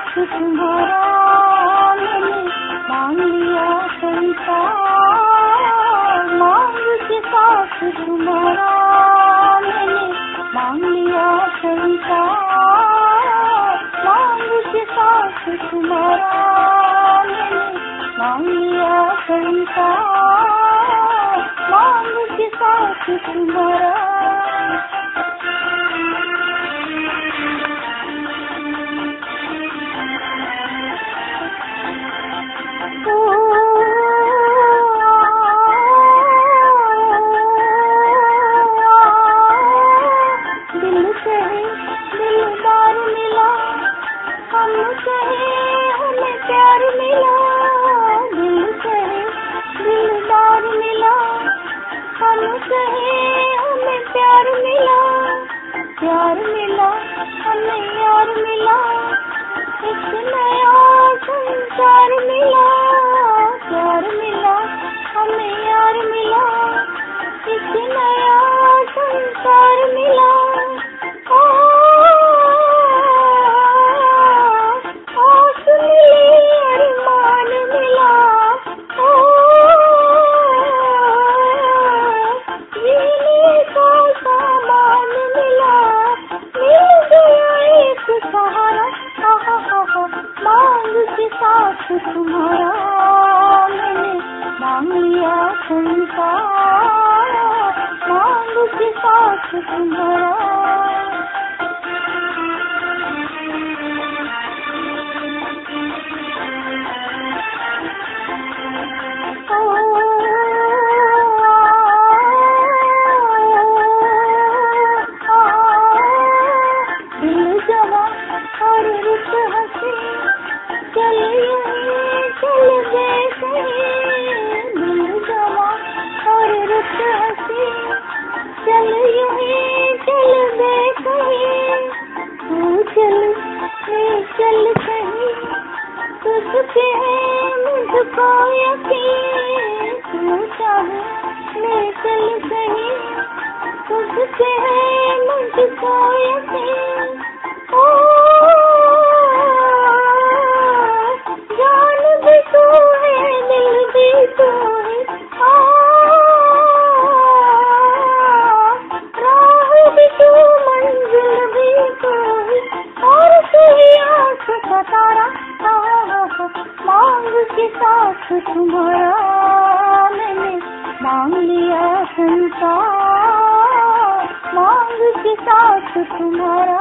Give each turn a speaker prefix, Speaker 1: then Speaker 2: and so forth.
Speaker 1: साथ तुम्हारा मैंने मांग लिया संसार, मांग के साथ तुम्हारा मैंने मांग लिया संसार, मांग के साथ तुम्हारा मैंने मांग लिया संसार, मांग के साथ तुम्हारा। दिलदार मिला हम कहे हमें प्यार मिला, दिल कहे दिलदार मिला हम कहे हमें प्यार मिला, प्यार मिला हमें यार मिला, एक नया संसार मिला, प्यार मिला हमें यार मिला, एक नया संसार मिला। मांग के साथ तुम्हारा मैंने मांग लिया संसार, मांग के साथ तुम्हारा। दिल जवा और रुत हंसी चल यहीं चल गए कहीं, दिल जवा और रुत हंसी चल यहीं चल गए कहीं, तू चल मैं चल कहीं तुझसे है मुझको यकीन, तू चाहे मैं चल कहीं तुझसे है मुझको यकीन। जान भी तू है दिल भी तू है, राह भी तू मंजिल भी तू है, और तू ही आँख का तारा। मांग के साथ तुम्हारा मैंने मांग लिया संसार, मांग के साथ तुम्हारा।